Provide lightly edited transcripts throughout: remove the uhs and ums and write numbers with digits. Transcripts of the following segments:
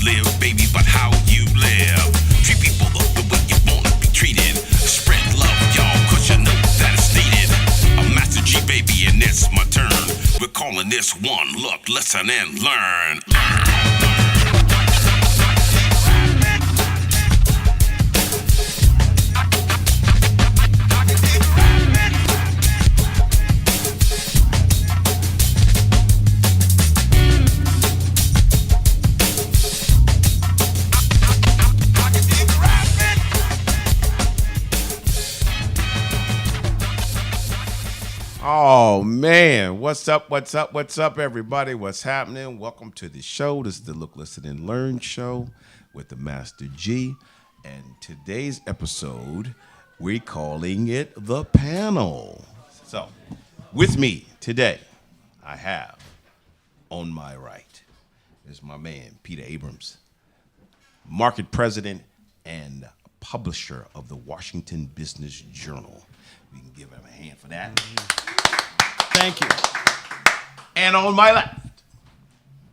live, baby, but how you live. Treat people the way you want to be treated. Spread love, y'all, cause you know that it's needed. I'm Master G, baby, and it's my turn. We're calling this one, look, listen, and learn. Oh man, what's up, everybody? What's happening? Welcome to the show. This is the Look, Listen, and Learn show with the Master G. And today's episode, we're calling it The Panel. So, with me today, I have on my right is my man, Peter Abrams, market president and publisher of the Washington Business Journal. We can give him a hand for that. Thank you. And on my left,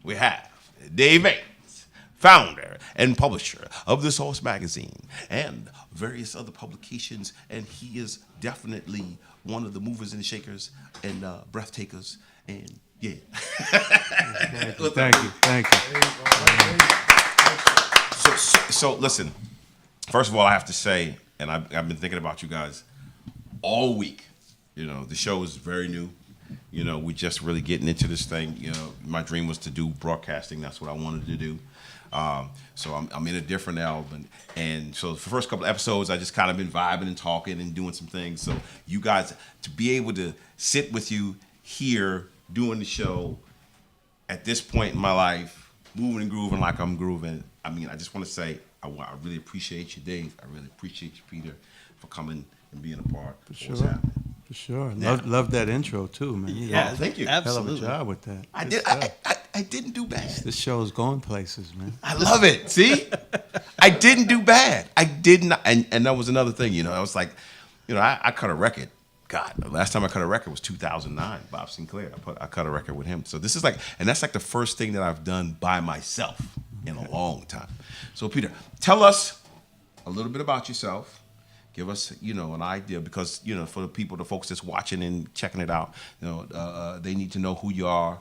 we have Dave Ames, founder and publisher of The Source magazine and various other publications. And he is definitely one of the movers and shakers and breathtakers. And yeah. Thank you. So listen, first of all, I have to say, and I've been thinking about you guys all week. You know, the show is very new. You know, we just really getting into this thing. You know, my dream was to do broadcasting. That's what I wanted to do. So I'm in a different element. And so the first couple of episodes, I just kind of been vibing and talking and doing some things. So you guys, to be able to sit with you here doing the show at this point in my life, moving and grooving like I'm grooving, I mean, I just want to say I really appreciate you, Dave. I really appreciate you, Peter, for coming and being a part of what's happening. For sure. Yeah. Love that intro too, man. Yeah, thank you. Absolutely. Hell of a job with that. I did. I didn't do bad. This show is going places, man. I love it. See, I didn't do bad. I did not, and that was another thing. You know, I was like, you know, I cut a record. God, the last time I cut a record was 2009. Bob Sinclair. I cut a record with him. So this is like, and that's like the first thing that I've done by myself in a long time. So Peter, tell us a little bit about yourself. Give us, you know, an idea because, you know, for the folks that's watching and checking it out, you know, they need to know who you are.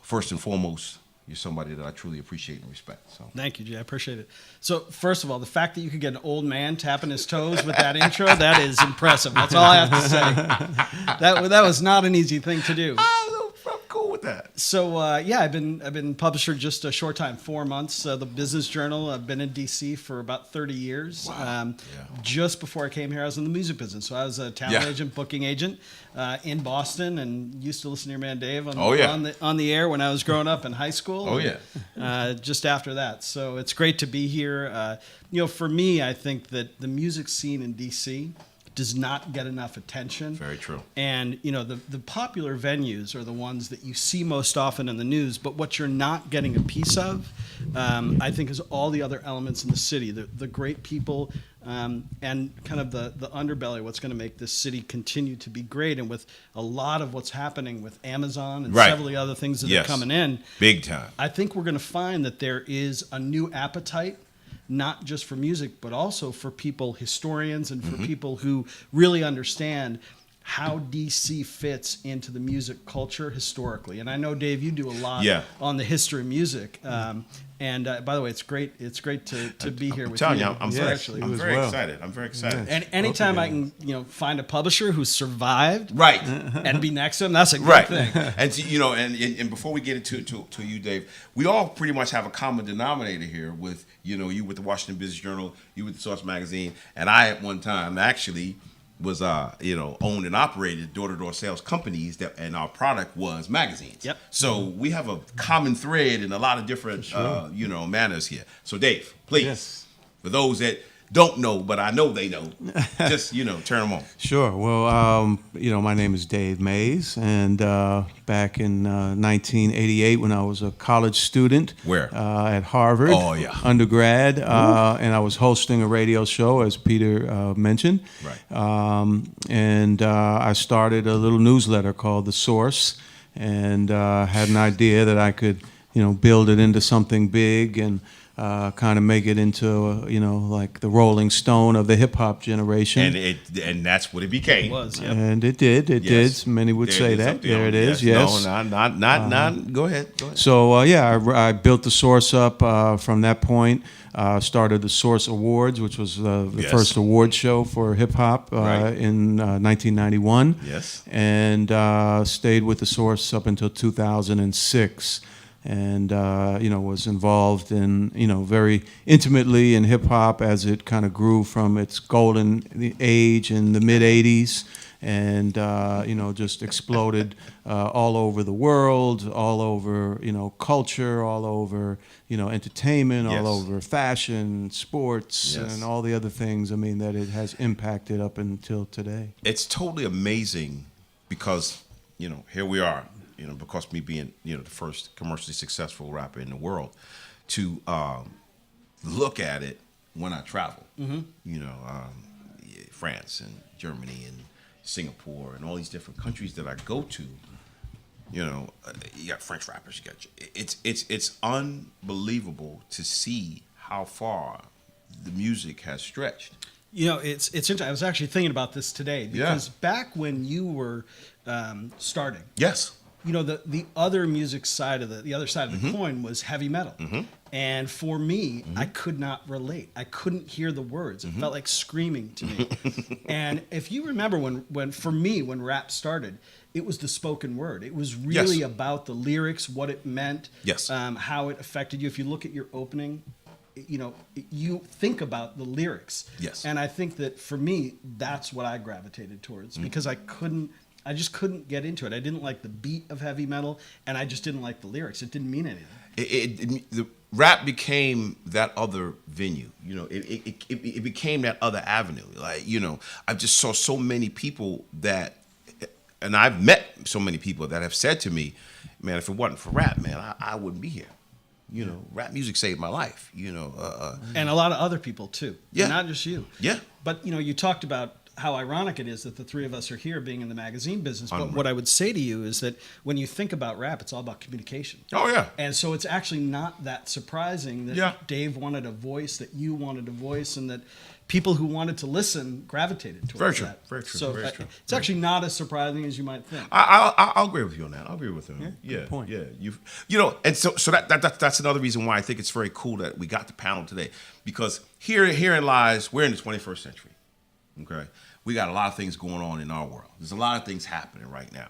First and foremost, you're somebody that I truly appreciate and respect. So Thank you, Jay. I appreciate it. So first of all, the fact that you could get an old man tapping his toes with that intro, that is impressive. That's all I have to say. That was not an easy thing to do. I'm cool with that. So yeah, I've been publisher just a short time, 4 months. The Business Journal. I've been in DC for about 30 years. Wow. Just before I came here, I was in the music business. So I was a talent Yeah. agent, booking agent in Boston, and used to listen to your man Dave Oh, on the air when I was growing up in high school. Oh, yeah. Just after that, so it's great to be here. You know, for me, I think that the music scene in DC does not get enough attention. Very true. And, you know, the popular venues are the ones that you see most often in the news, but what you're not getting a piece of, I think, is all the other elements in the city, the great people, and kind of the underbelly, what's going to make this city continue to be great. And with a lot of what's happening with Amazon and Right. several of the other things that Yes. are coming in, Big time. I think we're going to find that there is a new appetite, not just for music, but also for people, historians, and for people who really understand how DC fits into the music culture historically. And I know, Dave, you do a lot on the history of music. And by the way, it's great to be here with you. I'm telling you, I'm very well. excited. I'm very excited. And anytime I can, you know, find a publisher who's survived, Right. and be next to him, that's a good Right. thing. And so, you know, and before we get into to you, Dave, we all pretty much have a common denominator here with, you know, you with the Washington Business Journal, you with the Source magazine, and I at one time actually was you know, owned and operated door-to-door sales companies and our product was magazines. Yep. So we have a common thread in a lot of different you know, manners here. So Dave, please, Yes. for those that don't know, but I know they know, just, you know, turn them on. Sure. Well, you know, my name is Dave Mays, and back in 1988, when I was a college student, Where? At Harvard, Oh, yeah. undergrad, and I was hosting a radio show, as Peter mentioned. Right. And I started a little newsletter called The Source, and had an idea that I could, build it into something big and kind of make it into, like the Rolling Stone of the hip hop generation. And that's what it became. It was, yeah. And it did. It Yes. did. Many would There say it is that. up there. There it is. Yes. No, not. Go ahead. So I built the Source up from that point. Started the Source Awards, which was the Yes. first award show for hip hop Right. in 1991. Yes. And stayed with the Source up until 2006. And was involved in very intimately in hip hop as it kind of grew from its golden age in the mid '80s, and just exploded all over the world, all over culture, all over entertainment, Yes. all over fashion, sports, Yes. and all the other things. I mean that it has impacted up until today. It's totally amazing because here we are. Because me being the first commercially successful rapper in the world, to look at it when I travel. France and Germany and Singapore and all these different countries that I go to. You got French rappers. You got it's unbelievable to see how far the music has stretched. It's interesting. I was actually thinking about this today because back when you were starting, Yes. the other music side of the other side of the coin was heavy metal. And for me, I could not relate. I couldn't hear the words. It felt like screaming to me. And if you remember when rap started, it was the spoken word. It was really about the lyrics, what it meant, Yes. How it affected you. If you look at your opening, you think about the lyrics. Yes. And I think that for me, that's what I gravitated towards because I just couldn't get into it. I didn't like the beat of heavy metal, and I just didn't like the lyrics. It didn't mean anything. The rap became that other venue. It became that other avenue. Like I just saw so many people and I've met so many people that have said to me, "Man, if it wasn't for rap, man, I wouldn't be here." Rap music saved my life. And a lot of other people too. Yeah. Not just you. Yeah. But you talked about how ironic it is that the three of us are here being in the magazine business. But Unreal. what I would say to you is that when you think about rap, it's all about communication. Oh yeah. And so it's actually not that surprising that Yeah. Dave wanted a voice, that you wanted a voice, and that people who wanted to listen gravitated towards Very true. that. Very true. So Very true. it's actually not as surprising as you might think. I'll agree with you on that. I'll agree with him. Yeah, good point. Yeah, and so that's another reason why I think it's very cool that we got the panel today, because herein lies we're in the 21st century. Okay, we got a lot of things going on in our world. There's a lot of things happening right now.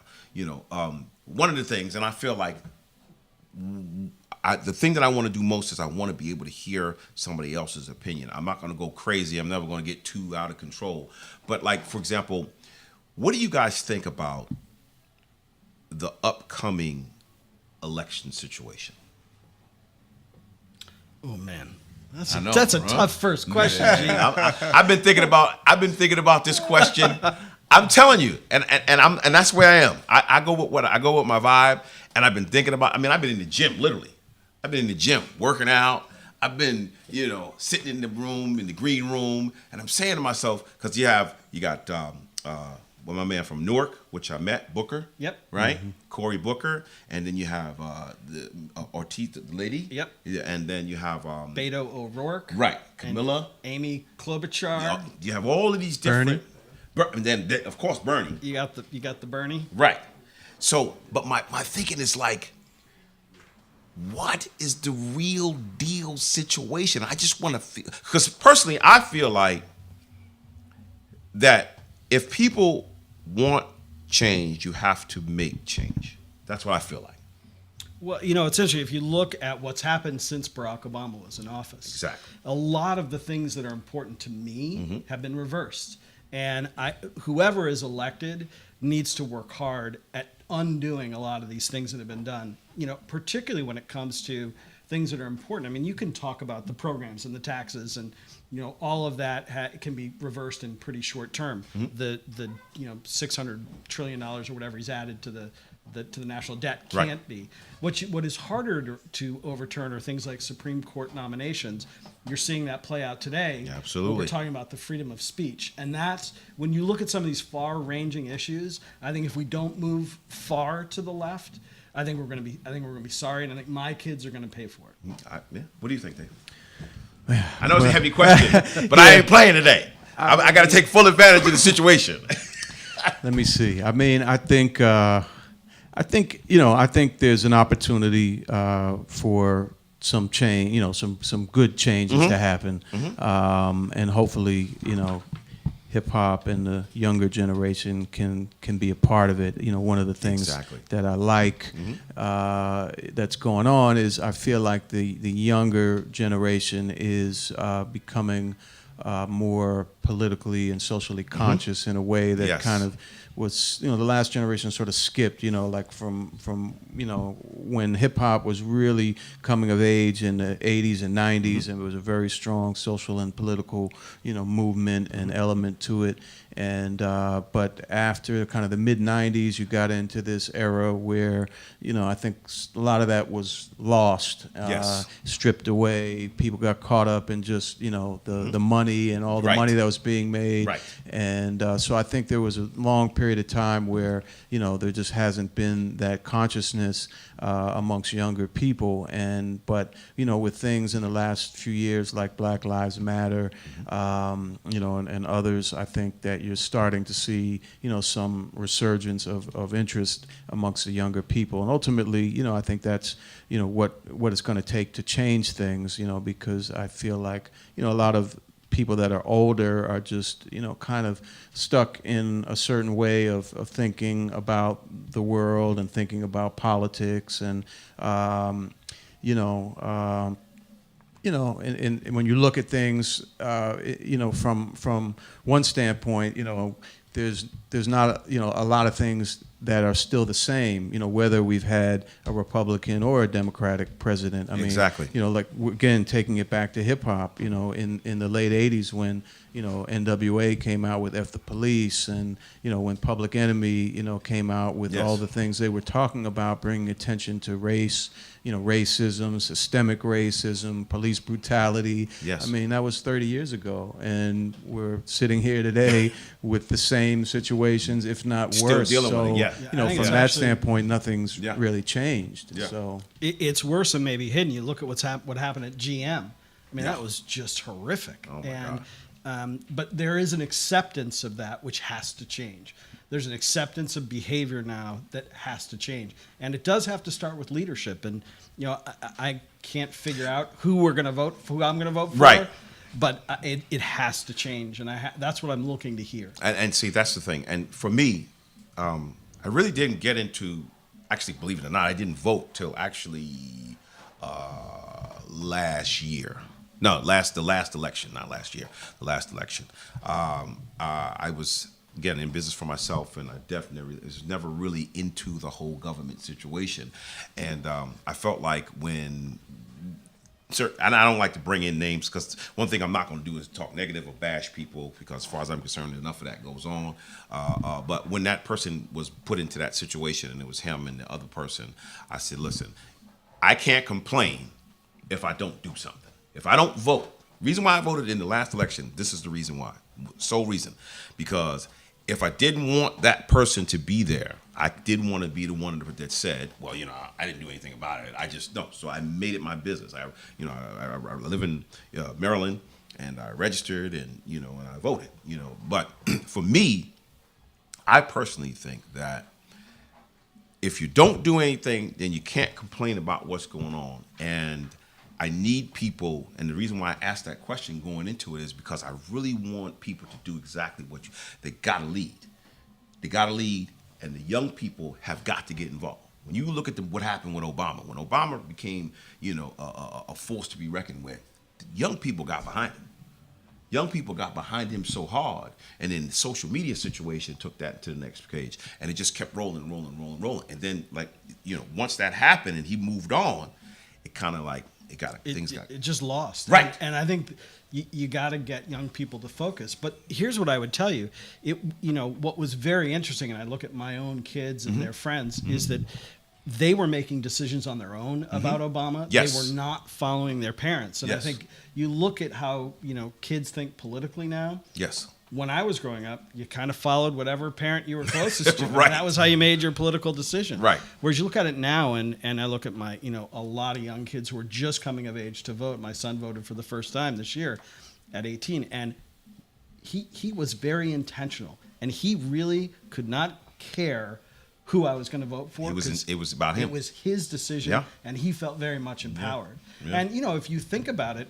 One of the things, and I feel like the thing that I want to do most is I want to be able to hear somebody else's opinion. I'm not going to go crazy. I'm never going to get too out of control. But like, for example, what do you guys think about the upcoming election situation? Oh man, I know, that's a huh? tough first question. G. I've been thinking about this question. I'm telling you, and that's where I am. I go with my vibe, and I've been thinking about. I mean, I've been in the gym literally. I've been in the gym working out. I've been sitting in the green room, and I'm saying to myself, because you got my man from Newark, which I met, Booker. Yep. Right, Cory Booker, and then you have the Ortiz, the lady. Yep. Yeah, and then you have Beto O'Rourke. right, and Camilla. Amy Klobuchar. You have all of these different. And then of course Bernie. You got the Bernie. Right. So, but my thinking is like, what is the real deal situation? I just want to feel, because personally I feel like that if people want change, you have to make change. That's what I feel like. Well, it's interesting. If you look at what's happened since Barack Obama was in office, Exactly. a lot of the things that are important to me have been reversed. And whoever is elected needs to work hard at undoing a lot of these things that have been done, particularly when it comes to things that are important. I mean, you can talk about the programs and the taxes and, all of that can be reversed in pretty short term. The $600 trillion or whatever he's added to the national debt can't Right. be. What is harder to overturn are things like Supreme Court nominations. You're seeing that play out today. Yeah, absolutely. When we're talking about the freedom of speech. And that's, when you look at some of these far-ranging issues, I think if we don't move far to the left, I think we're gonna be sorry, and I think my kids are gonna pay for it. Yeah. What do you think, Dave? I know it's a heavy question, but I ain't playing today. I got to take full advantage of the situation. Let me see. I mean, I think there's an opportunity for some change, some good changes to happen, and hopefully, hip hop and the younger generation can be a part of it. One of the things that I like that's going on is I feel like the younger generation is becoming more politically and socially conscious in a way that kind of was, the last generation sort of skipped, like from when hip hop was really coming of age in the 80s and 90s, and it was a very strong social and political, movement and element to it. And but after kind of the mid 90s, you got into this era where, I think a lot of that was lost, stripped away. People got caught up in just, the money and all the money that was being made. Right. And so I think there was a long period of time where, there just hasn't been that consciousness amongst younger people. But with things in the last few years like Black Lives Matter, and others, I think that you're starting to see, some resurgence of interest amongst the younger people. And ultimately, I think that's, what it's going to take to change things, because I feel like, a lot of people that are older are just, kind of stuck in a certain way of thinking about the world and thinking about politics. And, and when you look at things, from one standpoint, there's not, a lot of things that are still the same, whether we've had a Republican or a Democratic president. I mean, like, again, taking it back to hip hop, in the late 80s when, NWA came out with F the Police, and, when Public Enemy, came out with all the things they were talking about, bringing attention to race, racism, systemic racism, police brutality. Yes. I mean, that was 30 years ago, and we're sitting here today with the same situations, if not worse. Still dealing with it, from that standpoint, nothing's really changed. Yeah. So it's worse than maybe hidden. You look at what happened at GM. I mean, that was just horrific. Oh my God. But there is an acceptance of that which has to change. There's an acceptance of behavior now that has to change, and it does have to start with leadership. And I can't figure out who I'm going to vote for. Right. But it has to change, and that's what I'm looking to hear. And see, that's the thing. And for me, I really didn't get into, actually, believe it or not, I didn't vote till actually last year. No, the last election, not last year. The last election. I was, again, in business for myself, and I definitely was never really into the whole government situation. And I felt like when, and I don't like to bring in names, because one thing I'm not going to do is talk negative or bash people, because as far as I'm concerned, enough of that goes on. But when that person was put into that situation, and it was him and the other person, I said, listen, I can't complain if I don't do something. If I don't vote, reason why I voted in the last election, this is the reason why, sole reason, because if I didn't want that person to be there, I didn't want to be the one that said, well, I didn't do anything about it. I just don't. So I made it my business. I live in Maryland, and I registered, and and I voted. But for me, I personally think that if you don't do anything, then you can't complain about what's going on. And I need people, and the reason why I asked that question going into it is because I really want people to do exactly what they got to lead. They got to lead, and the young people have got to get involved. When you look at what happened with Obama, when Obama became, a force to be reckoned with, young people got behind him. Young people got behind him so hard, and then the social media situation took that to the next page, and it just kept rolling. And then, once that happened and he moved on, it kind of like, it just lost. Right. And I think you got to get young people to focus. But here's what I would tell you. What was very interesting, and I look at my own kids and their friends, is that they were making decisions on their own about Obama. Yes. They were not following their parents. And I think you look at how, kids think politically now. Yes. when I was growing up, you kind of followed whatever parent you were closest to. Right. And that was how you made your political decision. Right. Whereas you look at it now, and I look at my, a lot of young kids who are just coming of age to vote. My son voted for the first time this year at 18, and he was very intentional, and he really could not care who I was going to vote for. It was about him. It was his decision, Yeah. and he felt very much empowered. Yeah. And if you think about it,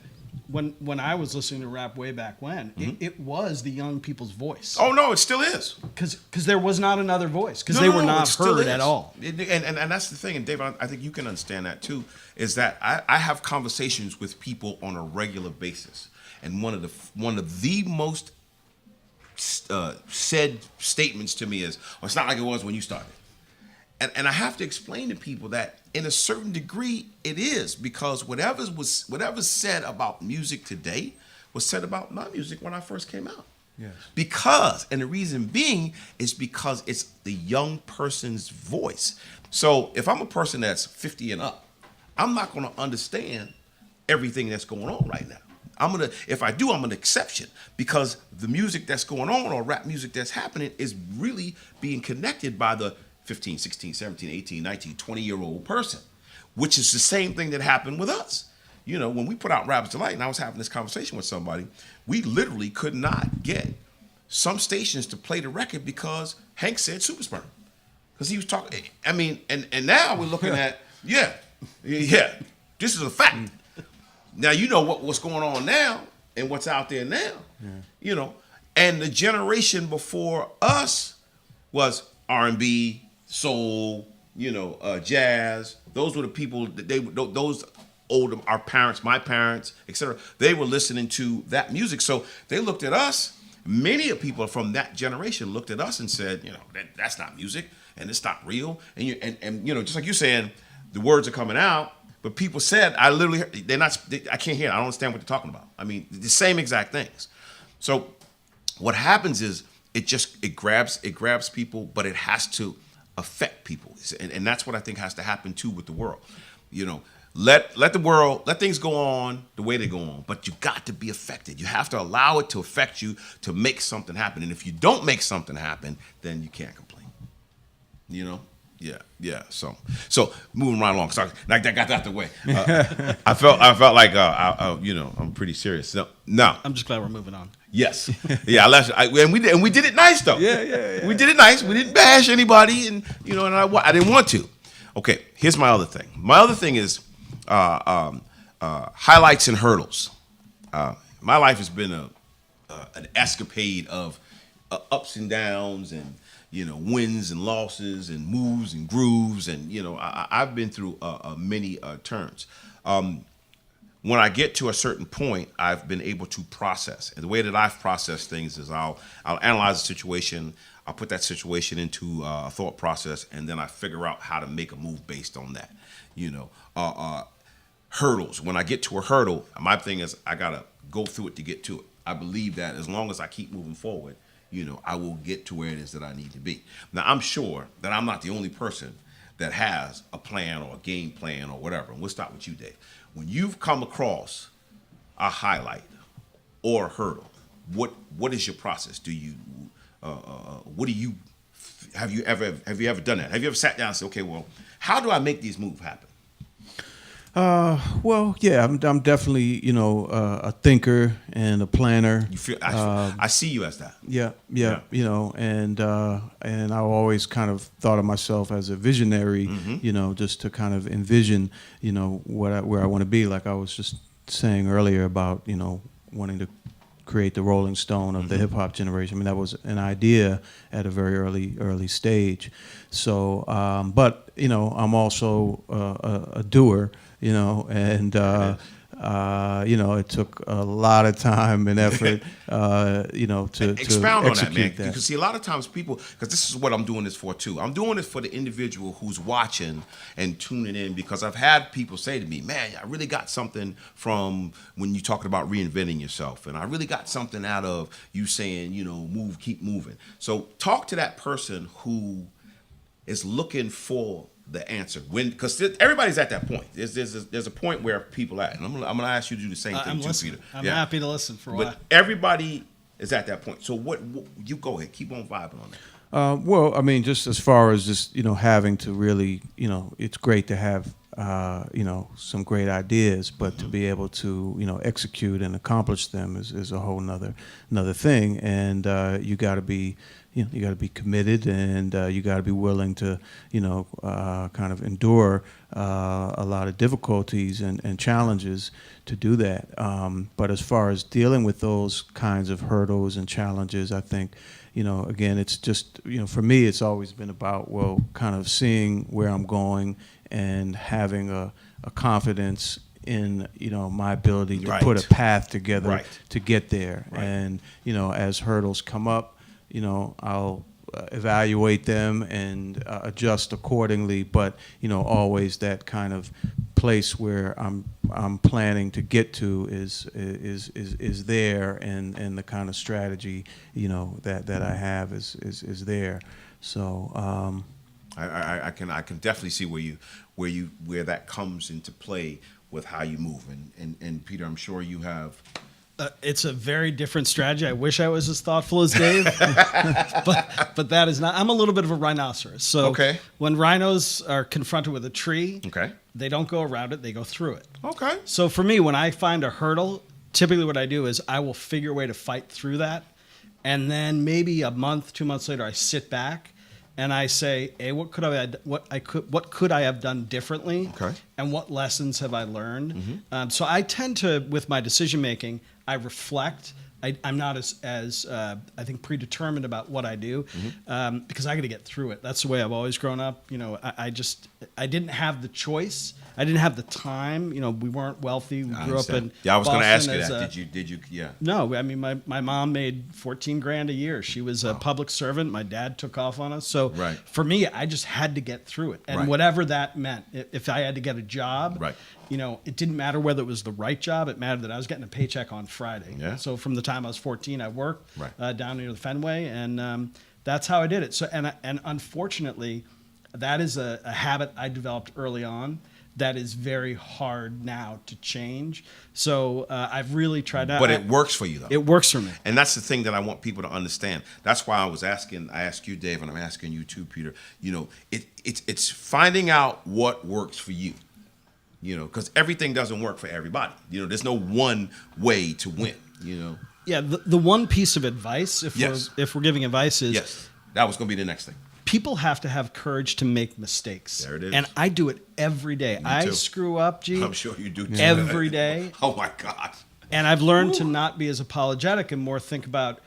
when I was listening to rap way back when, it was the young people's voice. Oh no, it still is. Because there was not another voice. Because No, they no, were no, not it still heard is. at all. And that's the thing. And Dave, I think you can understand that too. Is that I have conversations with people on a regular basis, and one of the most said statements to me is, "Oh, it's not like it was when you started." And I have to explain to people that in a certain degree it is, because whatever's said about music today was said about my music when I first came out. Yes. And the reason being is because it's the young person's voice. So if I'm a person that's 50 and up, I'm not going to understand everything that's going on right now. If I do, I'm an exception, because the music that's going on, or rap music that's happening, is really being connected by the 15, 16, 17, 18, 19, 20-year-old person, which is the same thing that happened with us. When we put out Rappers Delight, and I was having this conversation with somebody, we literally could not get some stations to play the record because Hank said Super Sperm. Because he was talking, and now we're looking at, yeah, this is a fact. Now you know what's going on now and what's out there now, and the generation before us was R&B, soul, jazz. Those were the people that those older, our parents, my parents, etc. They were listening to that music, so they looked at us. Many of people from that generation looked at us and said, that's not music, and it's not real, and just like you're saying, the words are coming out. But people said, I can't hear it. I don't understand what they're talking about. The same exact things. So what happens is it grabs people, but it has to affect people. And that's what I think has to happen too with the world. Let things go on the way they go on, but you got to be affected. You have to allow it to affect you to make something happen. And if you don't make something happen, then you can't complain. Yeah. So moving right along. Sorry, I got that out the way. I felt like I'm pretty serious. No. I'm just glad we're moving on. Yes. Yeah. And we did it nice though. Yeah. We did it nice. We didn't bash anybody, and I didn't want to. Okay. Here's my other thing. My other thing is highlights and hurdles. My life has been an escapade of ups and downs, and wins and losses, and moves and grooves, and I've been through many turns. When I get to a certain point, I've been able to process, and the way that I've processed things is I'll analyze a situation, I'll put that situation into a thought process, and then I figure out how to make a move based on that. Hurdles. When I get to a hurdle, my thing is I gotta go through it to get to it. I believe that as long as I keep moving forward, I will get to where it is that I need to be. Now, I'm sure that I'm not the only person that has a plan or a game plan or whatever. And we'll start with you, Dave. When you've come across a highlight or a hurdle, what is your process? Have you ever done that? Have you ever sat down and said, okay, well, how do I make these moves happen? Well, yeah, I'm definitely, a thinker and a planner. You feel? I see you as that. Yeah. And I always kind of thought of myself as a visionary, just to kind of envision, where I want to be. Like I was just saying earlier about, wanting to create the Rolling Stone of the hip hop generation. That was an idea at a very early stage. So, but I'm also a doer. And it took a lot of time and effort, to expound on that, man. that. Because see, a lot of times people, because this is what I'm doing this for too. I'm doing this for the individual who's watching and tuning in, because I've had people say to me, man, I really got something from when you talking about reinventing yourself, and I really got something out of you saying, move, keep moving. So talk to that person who is looking for the answer, because everybody's at that point. There's a point where people at, and I'm gonna ask you to do the same thing too, Peter. I'm happy to listen for a while. But everybody is at that point. So what you go ahead, keep on vibing on that. Well, I mean, just as far as just having to really, it's great to have some great ideas, but to be able to execute and accomplish them is a whole another thing, and you got to be you got to be committed, and you got to be willing to kind of endure a lot of difficulties and challenges to do that. But as far as dealing with those kinds of hurdles and challenges, I think again, it's just for me, it's always been about kind of seeing where I'm going and having a confidence in my ability to put a path together to get there. And as hurdles come up, I'll evaluate them and adjust accordingly. But always that kind of place where I'm planning to get to is there, and the kind of strategy that I have is there. So I can definitely see where that comes into play with how you move, and Peter, I'm sure you have. It's a very different strategy. I wish I was as thoughtful as Dave, but that is not. I'm a little bit of a rhinoceros. So when rhinos are confronted with a tree, they don't go around it, they go through it. Okay. So for me, when I find a hurdle, typically what I do is I will figure a way to fight through that. And then maybe a month, 2 months later, I sit back and I say, hey, what could I have done differently? Okay. And what lessons have I learned? Mm-hmm. So I tend to, with my decision making, I reflect. I'm not as I think predetermined about what I do, because I got to get through it. That's the way I've always grown up. I didn't have the choice. I didn't have the time. We weren't wealthy. We grew up in I was going to ask Boston you that. Did you? Yeah. No, I mean my mom made $14,000 a year. She was a public servant. My dad took off on us. So for me, I just had to get through it, and whatever that meant. If I had to get a job, it didn't matter whether it was the right job. It mattered that I was getting a paycheck on Friday. Yeah. So from the time I was 14, I worked down near the Fenway, and that's how I did it. So and unfortunately, that is a habit I developed early on. That is very hard now to change. So I've really tried to. But it works for you, though. It works for me. And that's the thing that I want people to understand. That's why I asked you, Dave, and I'm asking you too, Peter. It's finding out what works for you. Because everything doesn't work for everybody. There's no one way to win. Yeah, the one piece of advice, if we're giving advice, is that was going to be the next thing. People have to have courage to make mistakes. There it is. And I do it every day. I screw up, G. I'm sure you do too. Every day. Oh my God. And I've learned to not be as apologetic and more think about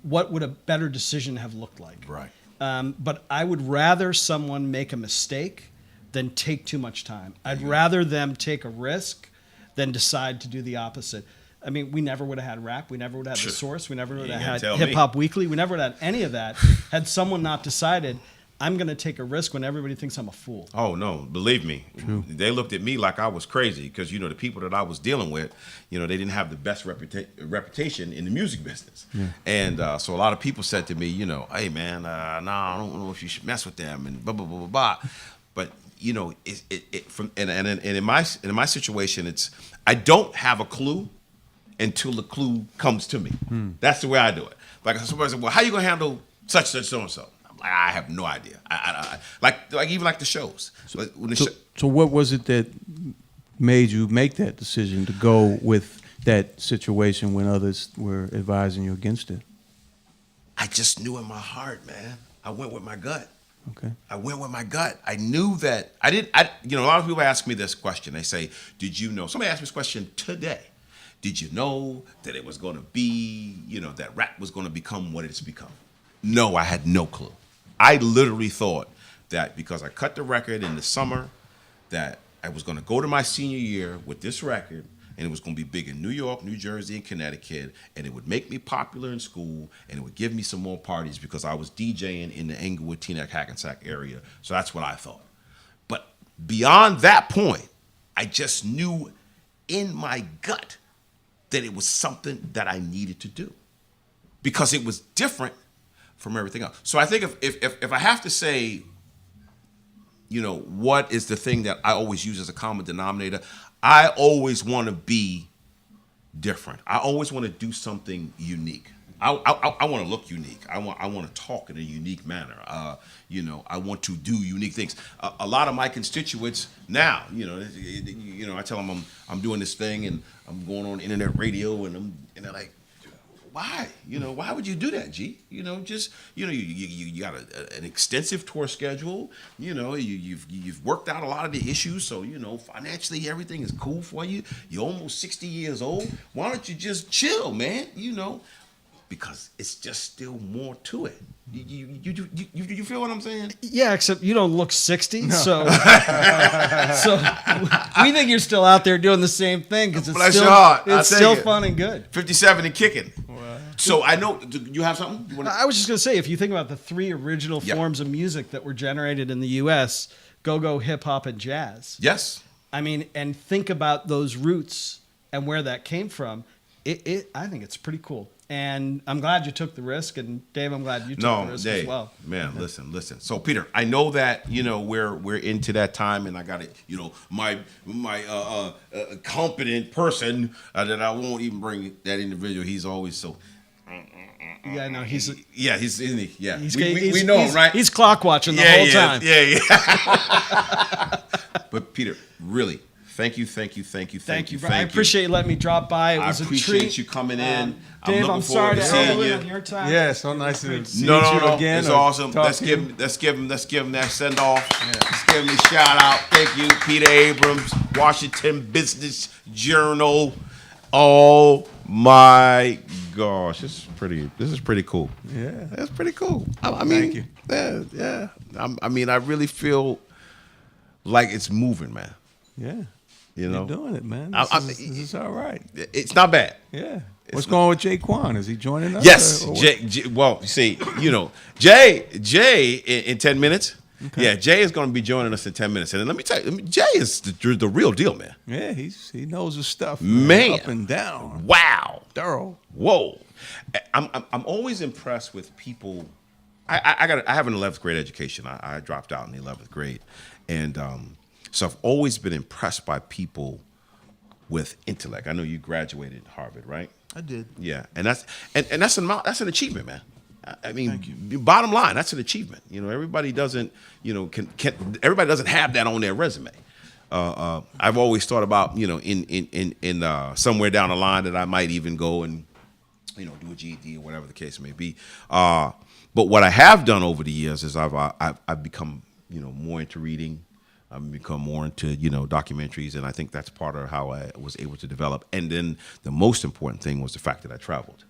what would a better decision have looked like. Right. But I would rather someone make a mistake than take too much time. I'd rather them take a risk than decide to do the opposite. I mean, we never would have had rap. We never would have had The Source. We never would have had Hip Hop Weekly. We never would have had any of that had someone not decided, I'm going to take a risk when everybody thinks I'm a fool. Oh, no. Believe me. True. They looked at me like I was crazy because, the people that I was dealing with, they didn't have the best reputation in the music business. Yeah. And so a lot of people said to me, hey, man, I don't know if you should mess with them and blah, blah, blah, blah, blah. But, in my situation, it's I don't have a clue until the clue comes to me. That's the way I do it. Like somebody said, well, how you gonna handle such so and so? I'm like, I have no idea. I even like the shows. So what was it that made you make that decision to go with that situation when others were advising you against it? I just knew in my heart, man. I went with my gut. Okay. I went with my gut. I knew that a lot of people ask me this question. They say, did you know? Somebody asked me this question today. Did you know that it was going to be, that rap was going to become what it's become? No, I had no clue. I literally thought that because I cut the record in the summer, that I was going to go to my senior year with this record, and it was going to be big in New York, New Jersey, and Connecticut, and it would make me popular in school, and it would give me some more parties because I was DJing in the Englewood, Teaneck, Hackensack area. So that's what I thought. But beyond that point, I just knew in my gut that it was something that I needed to do because it was different from everything else. So I think if I have to say, what is the thing that I always use as a common denominator, I always want to be different. I always want to do something unique. I want to look unique. I want to talk in a unique manner. I want to do unique things. A lot of my constituents now, I tell them I'm doing this thing and I'm going on internet radio and they're like, why? Why would you do that, G? You got an extensive tour schedule. You've worked out a lot of the issues, so financially everything is cool for you. You're almost 60 years old. Why don't you just chill, man? Because it's just still more to it. You feel what I'm saying? Yeah, except you don't look 60, so we think you're still out there doing the same thing because Bless your heart. It's still fun and good. 57 and kicking. Wow. So I know. Do you have something? I was just going to say, if you think about the three original forms of music that were generated in the U.S., go-go, hip-hop, and jazz. Yes. I mean, and think about those roots and where that came from. I think it's pretty cool. And I'm glad you took the risk, and Dave, I'm glad you took the risk as well. Man, listen. So, Peter, I know that we're into that time, and I got it. My competent person that I won't even bring that individual. He's always so. Yeah, no, he's isn't he? Yeah, we know him, right? He's clock watching the whole time. Yeah. But Peter, really. Thank you. I appreciate you letting me drop by. It was a treat. I appreciate you coming in. Dave, I'm sorry to elbow in on your time. Yeah, so nice to see you No. again. It's awesome. Let's give him that send off. Yeah. Let's give him a shout out. Thank you, Peter Abrams, Washington Business Journal. Oh my gosh, this is pretty cool. Yeah, that's pretty cool. I mean, thank you. Yeah. I really feel like it's moving, man. Yeah. You're doing it, man. This is all right. It's not bad. Yeah. What's going on with Jay Quan? Is he joining us? Yes. Well, see, Jay in 10 minutes. Okay. Yeah, Jay is going to be joining us in 10 minutes. And let me tell you, Jay is the real deal, man. Yeah, he knows his stuff. Man. Up and down. Wow. Thorough. Whoa. I'm always impressed with people. I have an 11th grade education. I dropped out in the 11th grade. And so I've always been impressed by people with intellect. I know you graduated Harvard, right? I did. Yeah, and that's an achievement, man. I mean, bottom line, that's an achievement. Everybody doesn't, everybody doesn't have that on their resume. I've always thought about, in somewhere down the line that I might even go and, do a GED or whatever the case may be. But what I have done over the years is I've become, more into reading. I've become more into, documentaries, and I think that's part of how I was able to develop. And then the most important thing was the fact that I traveled,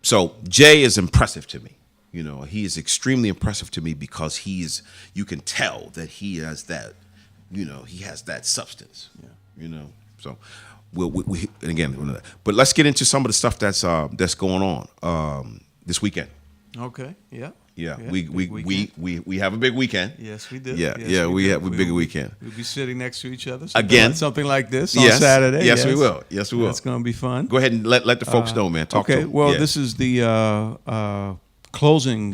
So Jay is impressive to me. He is extremely impressive to me because you can tell that he has that, he has that substance, So we and again, but let's get into some of the stuff that's going on this weekend. Okay. Yeah. Yeah, we have a big weekend. Yes, we do. Yeah, we have a big weekend. We'll be sitting next to each other again, something like this on Saturday. Yes, we will. Yes, we will. It's going to be fun. Go ahead and let the folks know, man. Talk to them. Well, this is the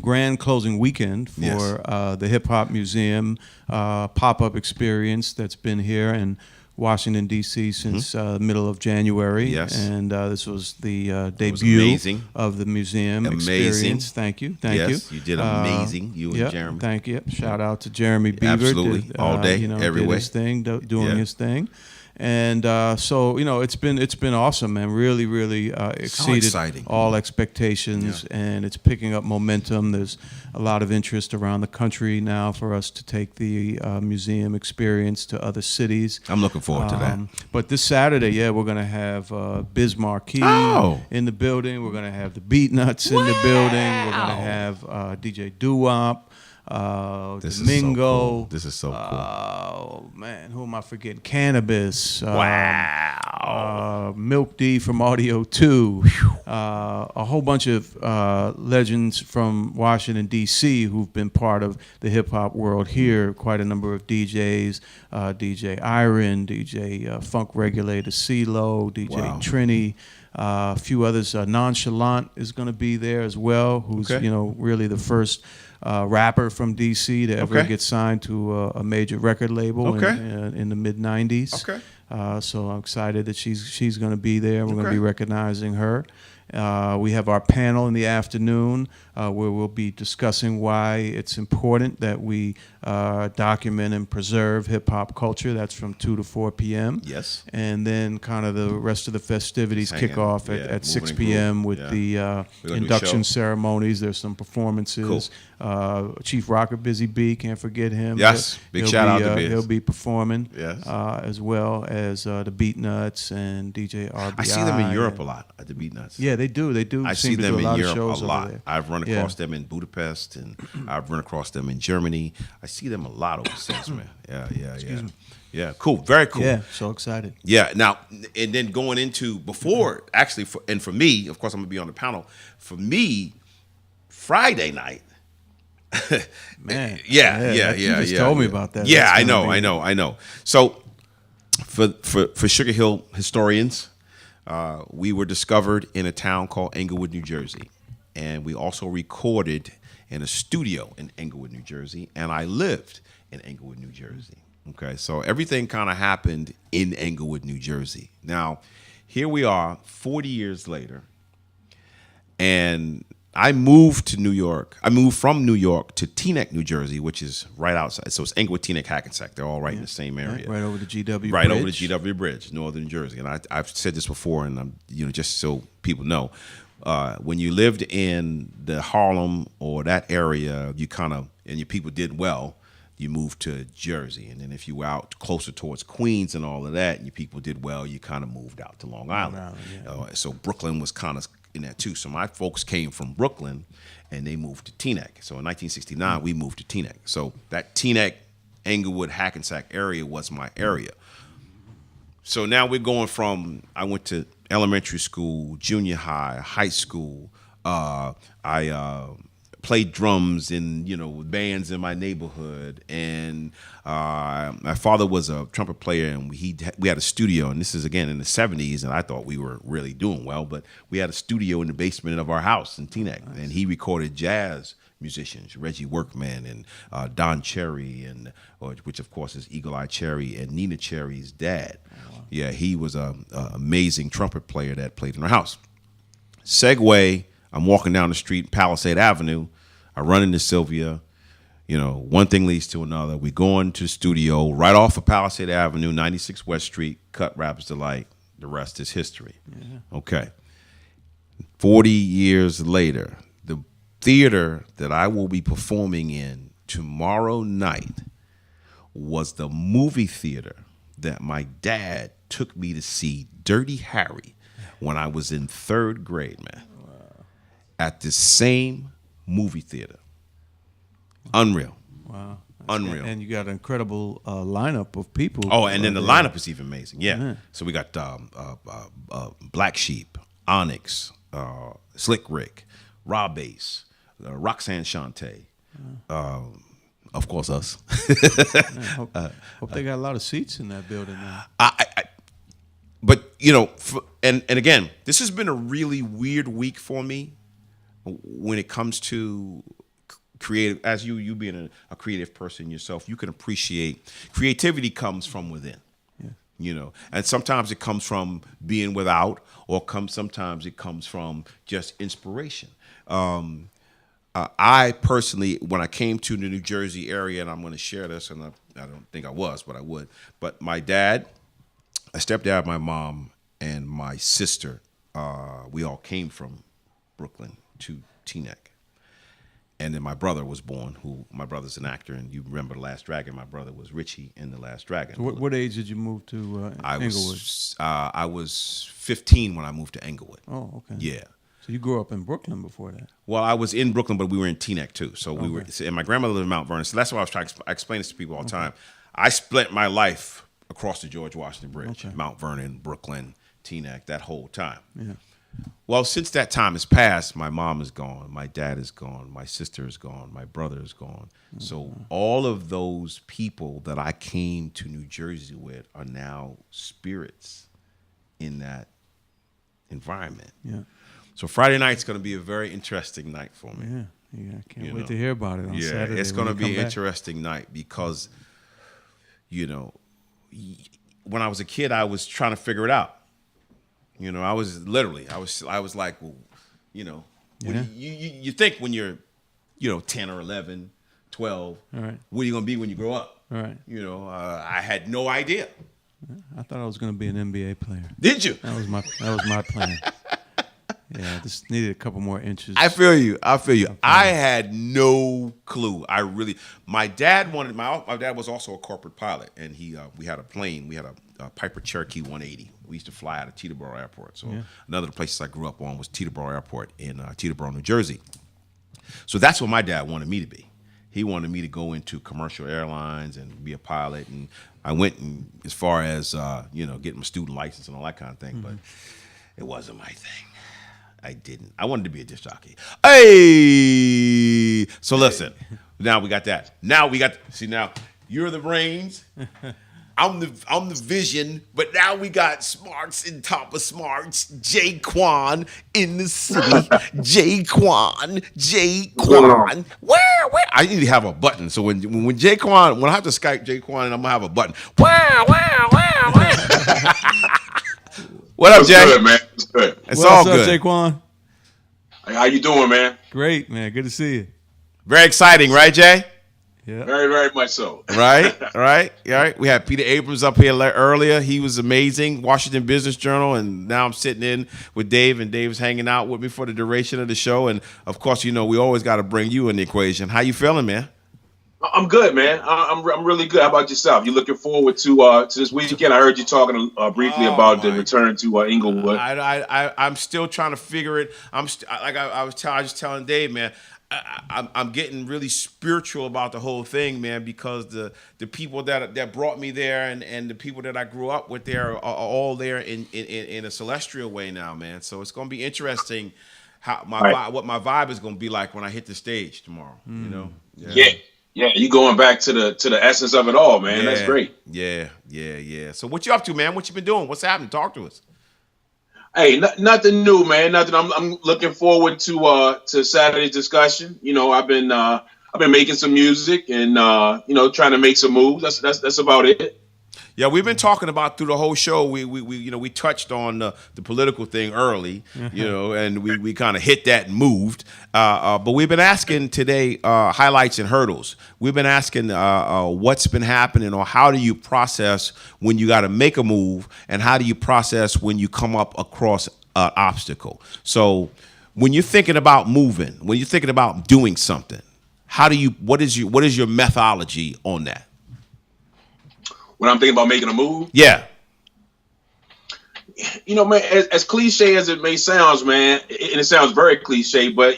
grand closing weekend for the Hip Hop Museum pop-up experience that's been here in Washington, D.C. since middle of January. Yes. And this was the debut of the museum experience. Thank you. Yes, you did amazing. You and Jeremy. Thank you. Shout out to Jeremy Beaver. Absolutely. All day, every did way. His thing, doing his thing. And so it's been awesome, man. Really, really exceeded all expectations, and it's picking up momentum. There's a lot of interest around the country now for us to take the museum experience to other cities. I'm looking forward to that. But this Saturday, we're going to have Biz Markie in the building. We're going to have the Beatnuts in the building. We're going to have DJ Doo-Wop. Domingo. This is so cool. Oh man, who am I forgetting? Cannabis. Wow. Milk D from Audio 2. A whole bunch of legends from Washington D.C. who've been part of the hip hop world here. Quite a number of DJs. DJ Iron, DJ Funk Regulator CeeLo, DJ Trini. A few others. Nonchalant is going to be there as well. Who's really the first rapper from DC to ever get signed to a major record label in the mid-90s. Okay. So I'm excited that she's going to be there. We're going to Okay. be recognizing her. We have our panel in the afternoon where we'll be discussing why it's important that we document and preserve hip-hop culture. That's from 2 to 4 p.m. Yes. And then kind of the rest of the festivities Hanging, kick off yeah, at 6 moving and p.m. groove, with yeah. the We're gonna do a induction show. ceremonies. There's some performances. Chief Rocker Busy B, can't forget him. Yes. Big shout out to Biz. He'll be performing Yes. as well as the Beat Nuts and DJ RBI. I see them in Europe a lot at the Beat Nuts. Yeah, they do. They do. I seem see to them do a in lot of Europe shows a over lot. there. I've run Yeah. across them in Budapest, and I've run across them in Germany. I see them a lot overseas, man. Yeah. Yeah, cool. Very cool. Yeah, so excited. Yeah. Now, and then going into before, actually, for me, of course, I'm gonna be on the panel. For me, Friday night. Man. Yeah. You just told me about that. Yeah, That's I gonna know, be- I know. So, for Sugar Hill historians, we were discovered in a town called Englewood, New Jersey, and we also recorded in a studio in Englewood, New Jersey, and I lived in Englewood, New Jersey. Okay, so everything kind of happened in Englewood, New Jersey. Now, here we are, 40 years later, and I moved to New York. I moved from New York to Teaneck, New Jersey, which is right outside. So it's Englewood, Teaneck, Hackensack. They're all right in the same area. Right over the GW Right Bridge. over the GW Bridge, Northern New Jersey. And I've said this before, and I'm, just so people know, when you lived in the Harlem or that area, you kind of, and your people did well, you moved to Jersey. And then if you were out closer towards Queens and all of that, and your people did well, you kind of moved out to Long Island. So Brooklyn was kind of in that too. So my folks came from Brooklyn, and they moved to Teaneck. So in 1969, we moved to Teaneck. So that Teaneck, Englewood, Hackensack area was my area. So now we're going from, I went to elementary school, junior high, high school. I played drums in, bands in my neighborhood. And my father was a trumpet player, and we had a studio. And this is, again, in the 70s, and I thought we were really doing well. But we had a studio in the basement of our house in Teaneck. Nice. And he recorded jazz musicians, Reggie Workman and Don Cherry, which of course is Eagle Eye Cherry, and Nina Cherry's dad. Oh, wow. Yeah, he was an amazing trumpet player that played in our house. Segue, I'm walking down the street, Palisade Avenue. I run into Sylvia. One thing leads to another. We go into the studio right off of Palisade Avenue, 96 West Street, cut Rappers Delight. The rest is history. Yeah. Okay. 40 years later, the theater that I will be performing in tomorrow night was the movie theater that my dad took me to see Dirty Harry when I was in 3rd grade, man. Wow. At the same movie theater. Unreal. Wow. Unreal. And you got an incredible lineup of people. Oh, and then the lineup is even amazing. Yeah. Mm-hmm. So we got Black Sheep, Onyx, Slick Rick, Rob Bass, Roxanne Shante, of course us. Hope they got a lot of seats in that building now. But and again, this has been a really weird week for me when it comes to creative. As you being a creative person yourself, you can appreciate creativity comes from within. Yeah. And sometimes it comes from being without, or sometimes it comes from just inspiration. I personally, when I came to the New Jersey area, and I'm going to share this, and I don't think I was, but I would. But my dad, my stepdad, my mom, and my sister, we all came from Brooklyn to Teaneck. And then my brother was born, my brother's an actor, and you remember The Last Dragon. My brother was Richie in The Last Dragon. So what age did you move to Englewood? I was 15 when I moved to Englewood. Oh, okay. Yeah. So you grew up in Brooklyn before that? Well, I was in Brooklyn, but we were in Teaneck too. So we were, and my grandmother lived in Mount Vernon. So that's why I explain this to people all the time. I split my life across the George Washington Bridge, Mount Vernon, Brooklyn, Teaneck, that whole time. Yeah. Well, since that time has passed, my mom is gone, my dad is gone, my sister is gone, my brother is gone. Mm-hmm. So all of those people that I came to New Jersey with are now spirits in that environment. Yeah. So Friday night's going to be a very interesting night for me. Yeah, I can't wait to hear about it on Saturday. It's going to be an interesting night because, when I was a kid, I was trying to figure it out. You know, I was like, well, you know, you think when you're, 10 or 11, 12, right. what are you going to be when you grow up? Right. You know, I had no idea. I thought I was going to be an NBA player. Did you? That was my plan. Yeah, I just needed a couple more inches. I feel you. I had no clue. My dad was also a corporate pilot, and we had a plane. We had a Piper Cherokee 180. We used to fly out of Teterboro Airport. So another of the places I grew up on was Teterboro Airport in Teterboro, New Jersey. So that's what my dad wanted me to be. He wanted me to go into commercial airlines and be a pilot, and I went as far as getting my student license and all that kind of thing, but it wasn't my thing. I didn't. I wanted to be a disc jockey. Hey, so listen. Now we got that. Now you're the brains. I'm the vision, but now we got smarts in top of smarts. Jaquan in the city. Jaquan. Where? I need to have a button. So when Jaquan, when I have to Skype Jaquan, and I'm gonna have a button. Wow. What up, Jay? What's good, man? What's good? It's all good. What's up, Jaquan? How you doing, man? Great, man. Good to see you. Very exciting, right, Jay? Yeah. Very, very much so. Right. We had Peter Abrams up here earlier. He was amazing. Washington Business Journal, and now I'm sitting in with Dave, and Dave's hanging out with me for the duration of the show. And of course, we always got to bring you in the equation. How you feeling, man? I'm good, man. I'm really good. How about yourself? You looking forward to this weekend? I heard you talking briefly about the return to Inglewood. I'm still trying to figure it. I was just telling Dave, man. I'm getting really spiritual about the whole thing, man, because the people that brought me there and the people that I grew up with there are all there in a celestial way now, man. So it's going to be interesting how what my vibe is going to be like when I hit the stage tomorrow. Yeah, you going back to the essence of it all, man. That's great. Yeah. So what you up to, man? What you been doing? What's happening? Talk to us. Hey, nothing new, man. Nothing. I'm looking forward to Saturday's discussion. I've been making some music and trying to make some moves. That's about it. Yeah, we've been talking about through the whole show. We touched on the political thing early, and we kind of hit that and moved. But we've been asking today highlights and hurdles. We've been asking what's been happening, or how do you process when you got to make a move, and how do you process when you come up across an obstacle. So when you're thinking about moving, when you're thinking about doing something, what is your methodology on that? When I'm thinking about making a move? Yeah. Man, as cliche as it may sound, man, and it sounds very cliche, but,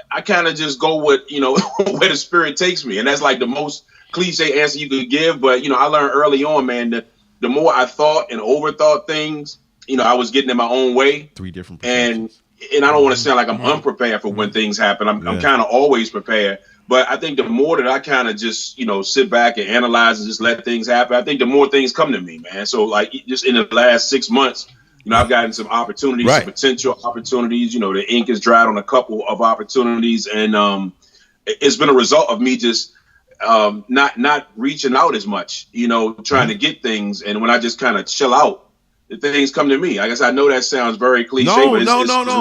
I kind of just go with, where the spirit takes me. And that's like the most cliche answer you could give. But, I learned early on, man, that the more I thought and overthought things, I was getting in my own way. 3 different perspectives. And I don't want to sound like I'm unprepared for when things happen. I'm kind of always prepared. But I think the more that I kind of just, sit back and analyze and just let things happen, I think the more things come to me, man. So, like, just in the last 6 months, I've gotten some opportunities, some potential opportunities. The ink is dried on a couple of opportunities. And it's been a result of me just not reaching out as much, trying to get things. And when I just kind of chill out, the things come to me. I guess I know that sounds very cliche, but it's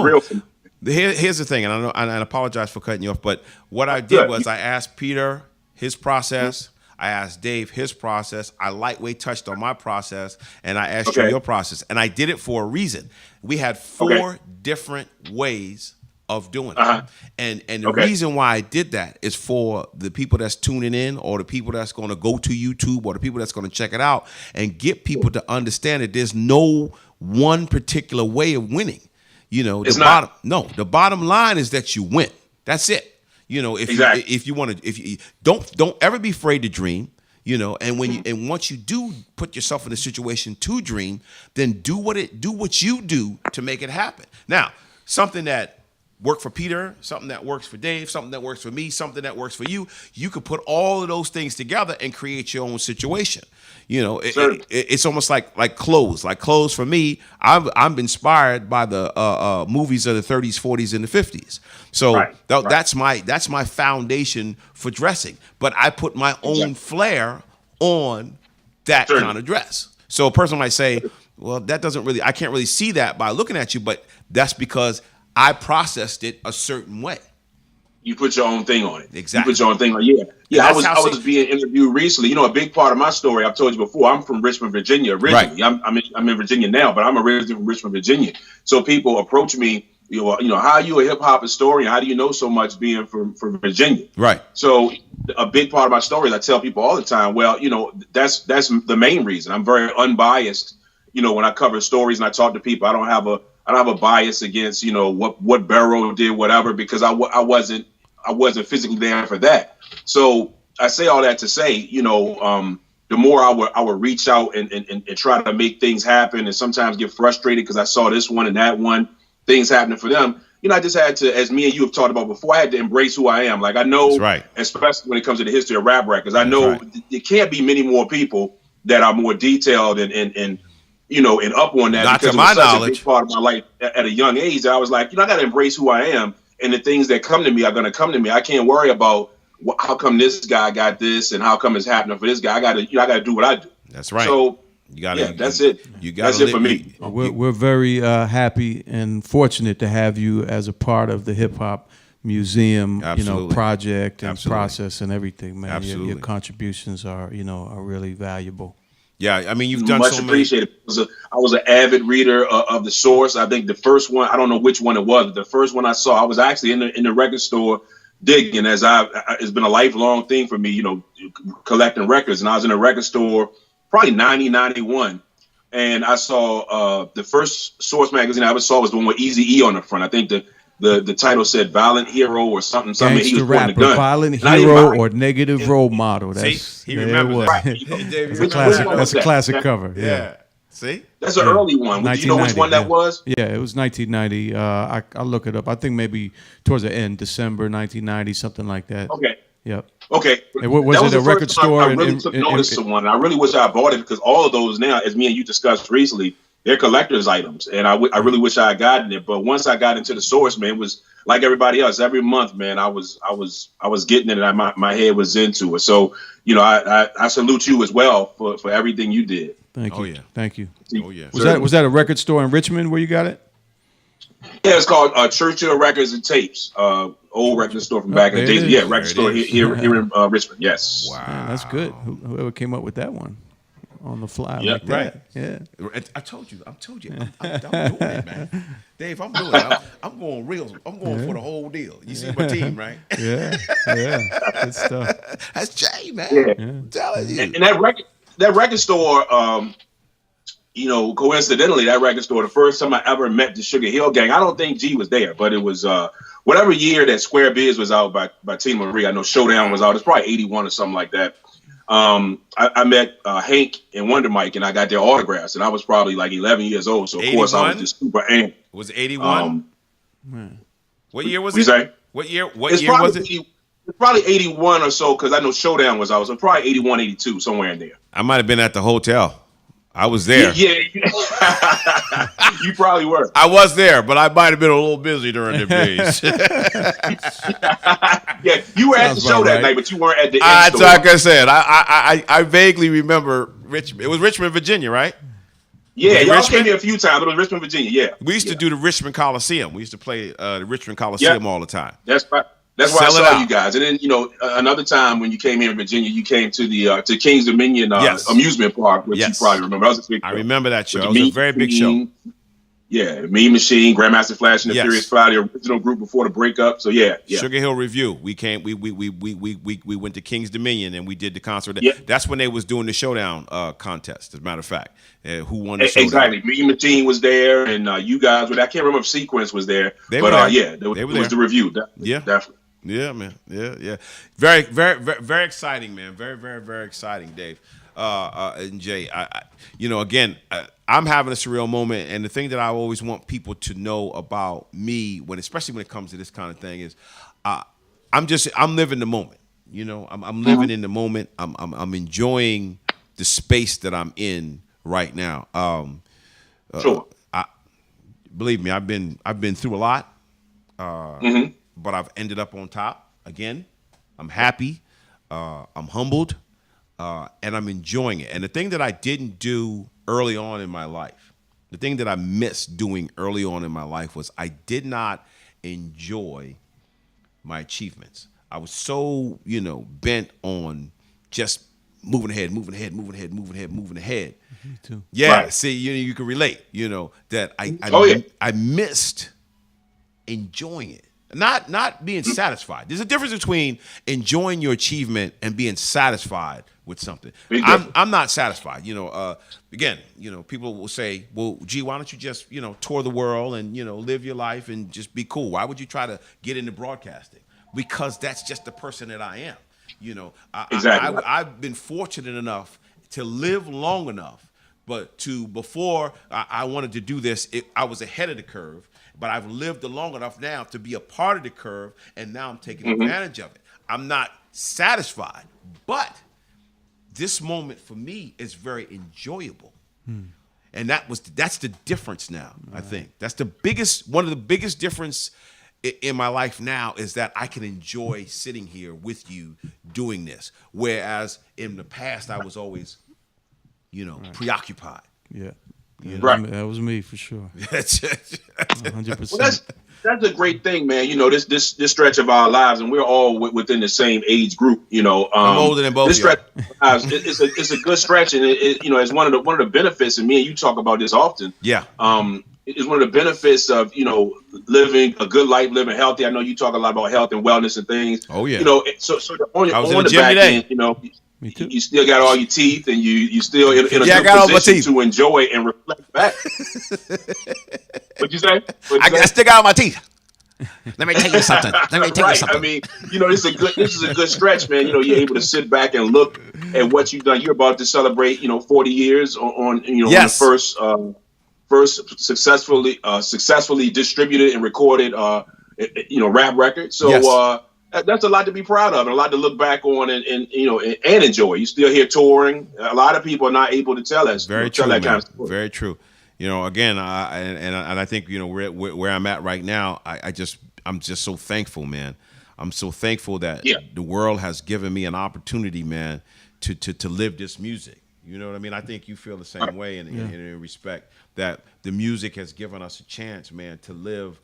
real for me. Here's the thing, and I apologize for cutting you off, but what I did was I asked Peter his process, I asked Dave his process, I lightweight touched on my process, and I asked you your process, and I did it for a reason. We had 4 different ways of doing it, and the reason why I did that is for the people that's tuning in, or the people that's going to go to YouTube, or the people that's going to check it out, and get people to understand that there's no one particular way of winning. The bottom line is that you win. That's it. If you don't ever be afraid to dream, and when once you do put yourself in a situation to dream, then do what you do to make it happen. Now, something that worked for Peter, something that works for Dave, something that works for me, something that works for you, you could put all of those things together and create your own situation. It's almost like clothes. Like clothes for me, I'm inspired by the movies of the 30s, 40s, and the 50s. So that's my foundation for dressing. But I put my own flair on that kind of dress. So a person might say, well, I can't really see that by looking at you, but that's because I processed it a certain way. You put your own thing on it. Exactly. You put your own thing on it. Yeah. And I was being interviewed recently. You know, a big part of my story, I've told you before, I'm from Richmond, Virginia originally. Right. I'm in Virginia now, but I'm originally from Richmond, Virginia. So people approach me, you know, how are you a hip hop historian? How do you know so much being from Virginia? Right. So a big part of my story is I tell people all the time, well, you know, that's the main reason. I'm very unbiased, you know, when I cover stories and I talk to people. I don't have a bias against, you know, what Barrow did, whatever, because I wasn't physically there for that. So I say all that to say, you know, the more I would reach out and try to make things happen, and sometimes get frustrated because I saw this one and that one, things happening for them. You know, I just had to, as me and you have talked about before, I had to embrace who I am. Like, I know, right. Especially when it comes to the history of rap records, I know there can't be many more people that are more detailed and you know, and up on that. Not because to my it was such knowledge. a big part of my life at a young age. I was like, you know, I got to embrace who I am, and the things that come to me are going to come to me. I can't worry about how come this guy got this and how come it's happening for this guy. I got to do what I do. That's right. So you got to. Yeah, that's it. That's it for me. We're very happy and fortunate to have you as a part of the Hip Hop Museum, Absolutely. you know, project and Absolutely. process and everything, man. Absolutely. Your contributions are really valuable. Yeah, I mean, you've done much so many. appreciated. I was an avid reader of the source. I think the first one, I don't know which one it was, but the first one I saw, I was actually in the record store digging, as it's been a lifelong thing for me, you know, collecting records. And I was in a record store probably 91, and I saw the first Source magazine I ever saw was the one with Eazy-E on the front. I think the title said "Violent Hero" or something. He was Gangster pointing the rapper, gun. violent And hero, or negative role model. That's See, he remembers that. Right. That's a classic. That's a classic cover. Yeah. See? That's an early one. Do you know which one that was? Yeah, it was 1990. I'll look it up. I think maybe towards the end, December 1990, something like that. Okay. Yep. Okay. And was that it was a the record first time store? I really took notice of one. I really wish I bought it because all of those now, as me and you discussed recently, they're collector's items, and I really wish I had gotten it. But once I got into the Source, man, it was like everybody else. Every month, man, I was getting it, and my head was into it. So, you know, I salute you as well for everything you did. Thank you. Oh, yeah. Thank you. Oh, yeah. Was that a record store in Richmond where you got it? Yeah, it's called Churchill Records and Tapes. Old record store from back in the there days. it is. Yeah, record store here in Richmond. Yes. Wow. Yeah, that's good. Whoever came up with that one on the fly Yeah, like that. right. Yeah. I told you. I'm doing it, man. Dave, I'm doing it. I'm going real. I'm going for the whole deal. You see my team, right? Yeah. Good stuff. That's Jay, man. Yeah. I'm telling you. And that record store, you know, coincidentally, that record store, the first time I ever met the Sugar Hill Gang, I don't think G was there, but it was whatever year that Square Biz was out by Tina Marie. I know Showdown was out. It's probably 81 or something like that. I met Hank and Wonder Mike, and I got their autographs, and I was probably like 11 years old. So, of course, I was just super amped. Was it 81? What year was What you it? say? What year It's was probably, it? it's probably 81 or so, because I know Showdown was out. So probably 81, 82, somewhere in there. I might have been at the hotel. I was there. Yeah. You probably were. I was there, but I might have been a little busy during the days. Yeah, you were at the Sounds show about that right. night, but you weren't at the That's store. like I said. I vaguely remember Richmond. It was Richmond, Virginia, right? Yeah, y'all Richmond? came here a few times. It was Richmond, Virginia. Yeah, We used to do the Richmond Coliseum. We used to play the Richmond Coliseum all the time. that's right. That's where I Sell it saw out. you guys. And then, you know, another time when you came here in Virginia, you came to the to King's Dominion Yes. amusement park, which Yes. you probably remember. That was a big I show. remember that show. With It the was a Mean very big show. Machine. Yeah, Mean Machine, Grandmaster Flash, and the Yes. Furious Five, the original group before the breakup. So yeah. Sugar Hill Review. We came. We went to King's Dominion and we did the concert. Yeah. That's when they was doing the showdown contest. As a matter of fact, who won the showdown? Exactly. Mean Machine was there, and you guys were there. I can't remember if Sequence was there, They but were there. yeah, They were it was there. the review. Yeah. Definitely. Yeah, man. Yeah. Very, very, very, very exciting, man. Very, very, very exciting, Dave. And Jay, again, I'm having a surreal moment, and the thing that I always want people to know about me, especially when it comes to this kind of thing, is I'm living the moment. You know, I'm living in the moment. I'm enjoying the space that I'm in right now. Sure. Believe me, I've been through a lot. But I've ended up on top again. I'm happy. I'm humbled. And I'm enjoying it. And the thing that I didn't do early on in my life, the thing that I missed doing early on in my life was I did not enjoy my achievements. I was so, bent on just moving ahead. Me too. Yeah, Right. see, you can relate, that Oh, yeah. I missed enjoying it. Not being satisfied. There's a difference between enjoying your achievement and being satisfied with something. Big difference. I'm not satisfied. Again, people will say, well, gee, why don't you just, tour the world and, live your life and just be cool? Why would you try to get into broadcasting? Because that's just the person that I am. Exactly. I've been fortunate enough to live long enough, but before I wanted to do this, I was ahead of the curve. But I've lived long enough now to be a part of the curve, and now I'm taking advantage of it. I'm not satisfied, but this moment for me is very enjoyable. And that's the difference now, I think. That's one of the biggest difference in my life now is that I can enjoy sitting here with you doing this. Whereas in the past, I was always, preoccupied. Yeah. Right. That was me for sure. 100%. Well, that's a great thing, man. This stretch of our lives, and we're all within the same age group. I'm older than both this of y'all. stretch of our lives, it's a good stretch, and it's one of the benefits. And me and you talk about this often. Yeah. It's one of the benefits of living a good life, living healthy. I know you talk a lot about health and wellness and things. Oh, yeah. So on I was in the the gym back today. end, Me too. you still got all your teeth, and you still in a Yeah, I good got all my position teeth. to enjoy and reflect back. What'd you say? I stick out my teeth. Let me tell you something. Right. I mean, this is a good stretch, man. You're able to sit back and look at what you've done. You're about to celebrate, 40 years on Yes. on the first successfully distributed and recorded, rap record. So, Yes. that's a lot to be proud of and a lot to look back on and enjoy. You still here touring. A lot of people are not able to tell us. Very tell true, that man. kind of story. Very true. Again, I think where I'm at right now. I'm just so thankful, man. I'm so thankful that the world has given me an opportunity, man, to live this music. You know what I mean? I think you feel the same way in respect that the music has given us a chance, man, to live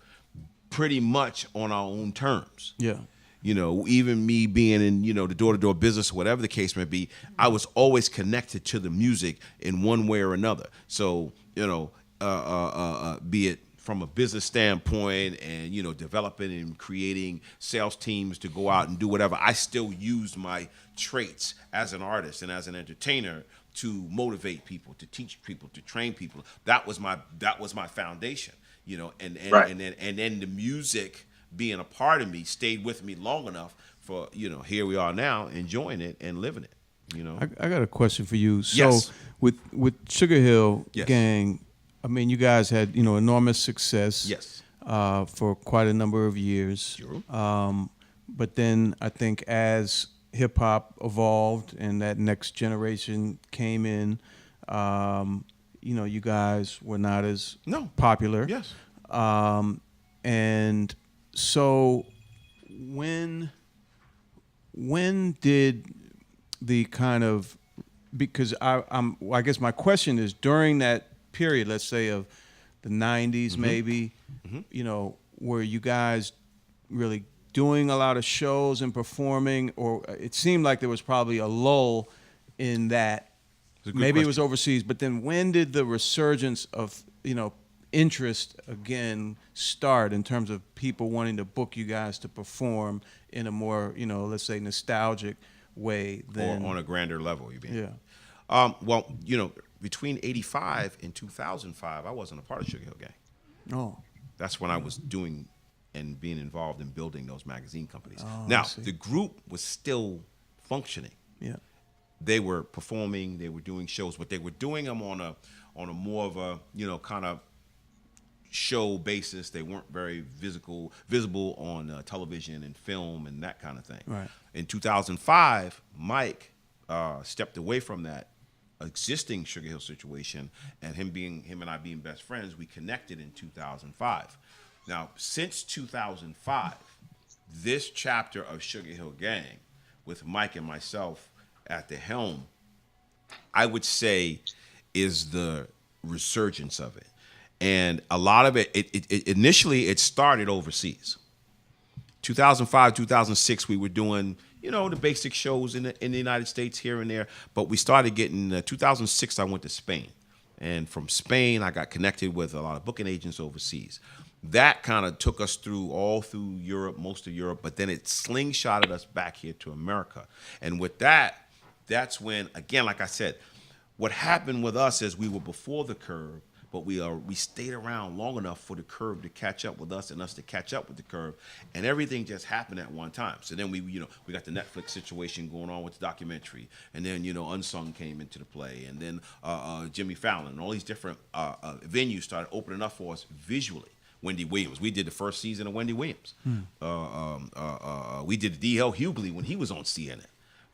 pretty much on our own terms. Yeah. Even me being in, the door-to-door business, whatever the case may be, I was always connected to the music in one way or another. So, be it from a business standpoint and, developing and creating sales teams to go out and do whatever, I still used my traits as an artist and as an entertainer to motivate people, to teach people, to train people. That was my foundation, and Right. and then the music being a part of me stayed with me long enough for, here we are now enjoying it and living it, I got a question for you. So Yes. with Sugar Hill Yes. Gang, I mean, you guys had enormous success. Yes. For quite a number of years. Sure. But then I think as hip hop evolved and that next generation came in, you guys were not as popular. Yes. And so when did the kind of, because I guess my question is, during that period, let's say of the 90s maybe, were you guys really doing a lot of shows and performing, or it seemed like there was probably a lull in that? Maybe it was overseas, but then when did the resurgence of interest again start in terms of people wanting to book you guys to perform in a more let's say nostalgic way than Or on a grander level, you mean? Yeah. Well, between 85 and 2005, I wasn't a part of Sugar Hill Gang. Oh. That's when I was doing and being involved in building those magazine companies. Oh, I now, see. the group was still functioning. Yeah. They were performing, they were doing shows, but they were doing them on a more of a, kind of show basis. They weren't very visible on television and film and that kind of thing. Right. In 2005, Mike stepped away from that existing Sugar Hill situation, and him and I being best friends, we connected in 2005. Now, since 2005, this chapter of Sugar Hill Gang, with Mike and myself at the helm, I would say is the resurgence of it. And a lot of it initially it started overseas. 2005, 2006, we were doing, the basic shows in the United States here and there. But we started getting, 2006, I went to Spain. And from Spain, I got connected with a lot of booking agents overseas. That kind of took us all through Europe, most of Europe, but then it slingshotted us back here to America. And with that, that's when, again, like I said, what happened with us is we were before the curve, but we stayed around long enough for the curve to catch up with us and us to catch up with the curve, and everything just happened at one time. So then we got the Netflix situation going on with the documentary, and then Unsung came into the play, and then Jimmy Fallon and all these different venues started opening up for us visually. Wendy Williams, we did the first season of Wendy Williams. We did D.L. Hughley when he was on CNN,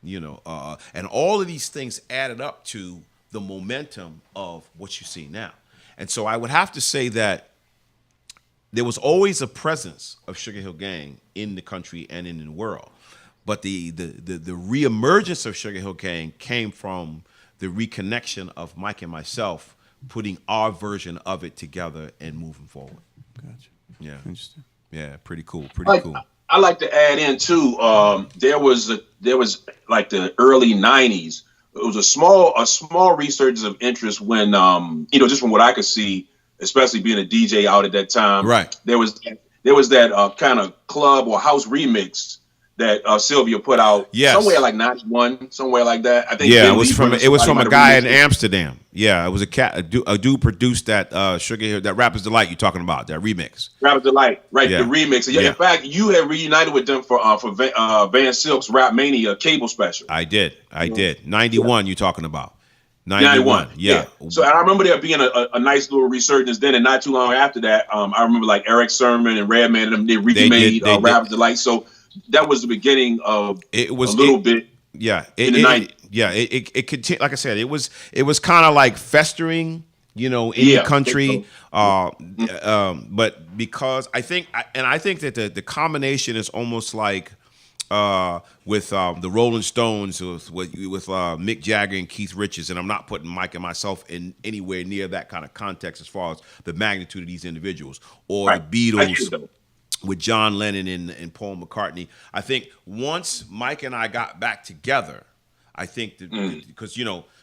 and all of these things added up to the momentum of what you see now. And so I would have to say that there was always a presence of Sugar Hill Gang in the country and in the world. But the reemergence of Sugar Hill Gang came from the reconnection of Mike and myself putting our version of it together and moving forward. Gotcha. Yeah. Interesting. Yeah, pretty cool. I like to add in too. There was like the early '90s. It was a small resurgence of interest when, just from what I could see, especially being a DJ out at that time. Right. There was that kind of club or house remix that Sylvia put out. Yes. Somewhere like '91, somewhere like that. I think. Yeah, Ben it was Lee from a guy in remixed it. Amsterdam. Yeah, it was a dude produced that Sugar Hill, that Rapper's Delight you're talking about, that remix. Rapper's Delight, right? Yeah. The remix. Yeah. In fact, you had reunited with them for Van Silk's Rap Mania cable special. I did. 91 you're talking about. 91. Yeah. So I remember there being a nice little resurgence then, and not too long after that, I remember like Eric Sermon and Redman and them, they remade Rapper's Delight. So that was the beginning of bit. Yeah, in the 90s. It continued. Like I said, it was kind of like festering, in the country. But because I think that the combination is almost like with the Rolling Stones with Mick Jagger and Keith Richards, and I'm not putting Mike and myself in anywhere near that kind of context as far as the magnitude of these individuals, or the Beatles with John Lennon and Paul McCartney. I think once Mike and I got back together, I think because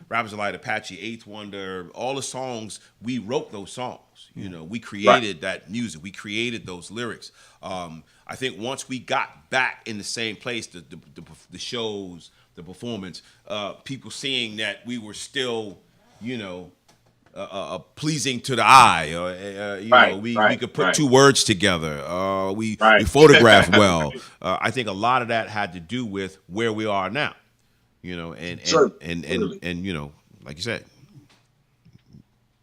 Rapper's Delight, Apache, Eighth Wonder, all the songs, we wrote those songs. We created that music, we created those lyrics. I think once we got back in the same place, the shows, the performance, people seeing that we were still, pleasing to the eye. We could put two words together. We photograph well. I think a lot of that had to do with where we are now. And like you said,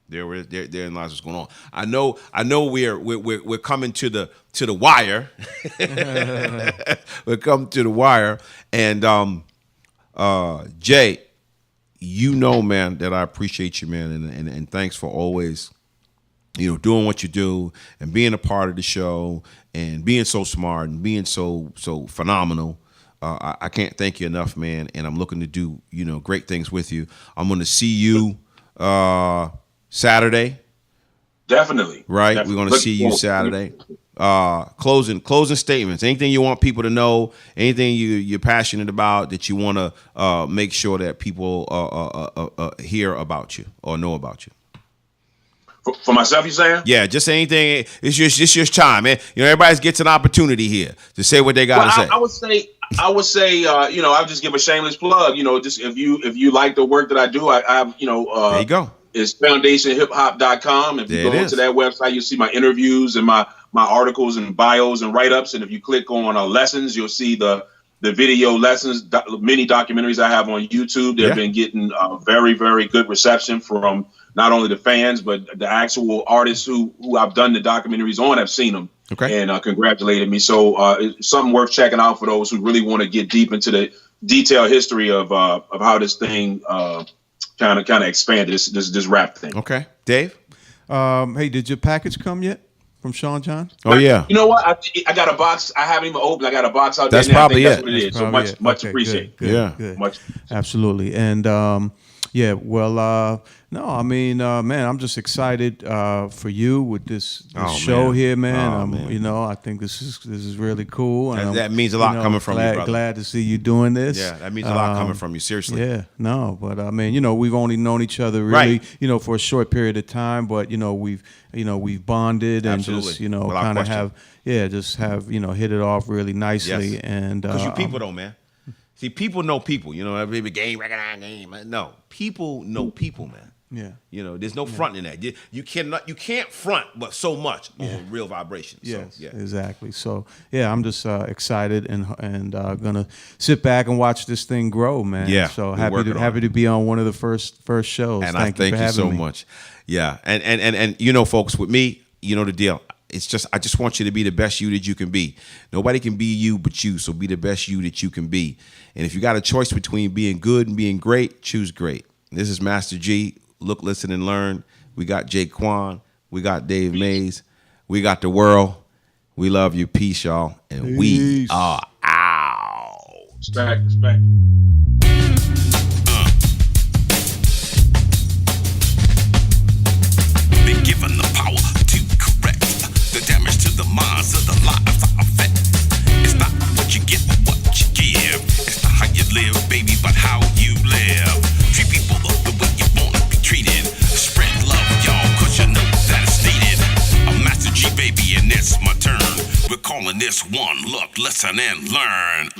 therein lies what's going on. I know we're coming to the wire. We're coming to the wire, and Jay, man, that I appreciate you, man, and thanks for always, doing what you do and being a part of the show and being so smart and being so phenomenal. I can't thank you enough, man, and I'm looking to do, great things with you. I'm going to see you Saturday. Definitely. Right? Definitely. We're going to see you Saturday. Closing statements. Anything you want people to know, anything you're passionate about that you want to make sure that people hear about you or know about you. For myself, you saying? Yeah, just anything. It's your time, man. Everybody gets an opportunity here to say what they got to say. I would say, I'll just give a shameless plug. Just if you like the work that I do, I have, there you go. It's foundationhiphop.com. If you go to that website, you'll see my interviews and my articles and bios and write-ups. And if you click on lessons, you'll see the video lessons, mini documentaries I have on YouTube. They've been getting very, very good reception from not only the fans, but the actual artists who I've done the documentaries on have seen them and congratulated me. So it's something worth checking out for those who really want to get deep into the detailed history of how this thing kind of expanded, this rap thing. Okay, Dave. Hey, did your package come yet from Sean John? Oh yeah. You know what? I got a box. I haven't even opened. I got a box out that's there. Probably I think it. That's what it is. So much appreciated. Good. Absolutely. And Yeah, well, no, I mean, man, I'm just excited for you with this show man. here, man. Oh, man. You know, I think this is really cool. And That means a lot coming from you, brother. Glad to see you doing this. Yeah, that means a lot coming from you. Seriously. Yeah, no, but I mean, you know, we've only known each other really, Right. you know, for a short period of time, but you know, we've bonded and Absolutely. just, you know, Without kind of question. just have, you know, hit it off really nicely. Yes. And Because you people though, man. See, people know people. You know, every game, recognize game. No, people know people, man. Yeah. You know, there's no fronting in that. You can't front, but so much on real vibrations. Yes, So, yeah. exactly. So yeah, I'm just excited and gonna sit back and watch this thing grow, man. Yeah, So we're happy working to on happy it. to be on one of the first shows. And I thank for you having so me. much. Yeah, and you know, folks, with me, you know the deal. It's just I just want you to be the best you that you can be. Nobody can be you but you, so be the best you that you can be. And if you got a choice between being good and being great, choose great. This is Master G. Look, listen, and learn. We got Jake Quan. We got Dave Mays. We got the world. We love you. Peace, y'all. And we Peace. are out. Respect. Been given the power to correct the damage to the minds of the lives I affect. It's not what you get, but what you give. It's not how you live, baby, but how you live. Treat people the way you want to be treated. Spread love, y'all, cause you know that it's needed. I'm Master G, baby, and it's my turn. We're calling this one. Look, listen, and learn.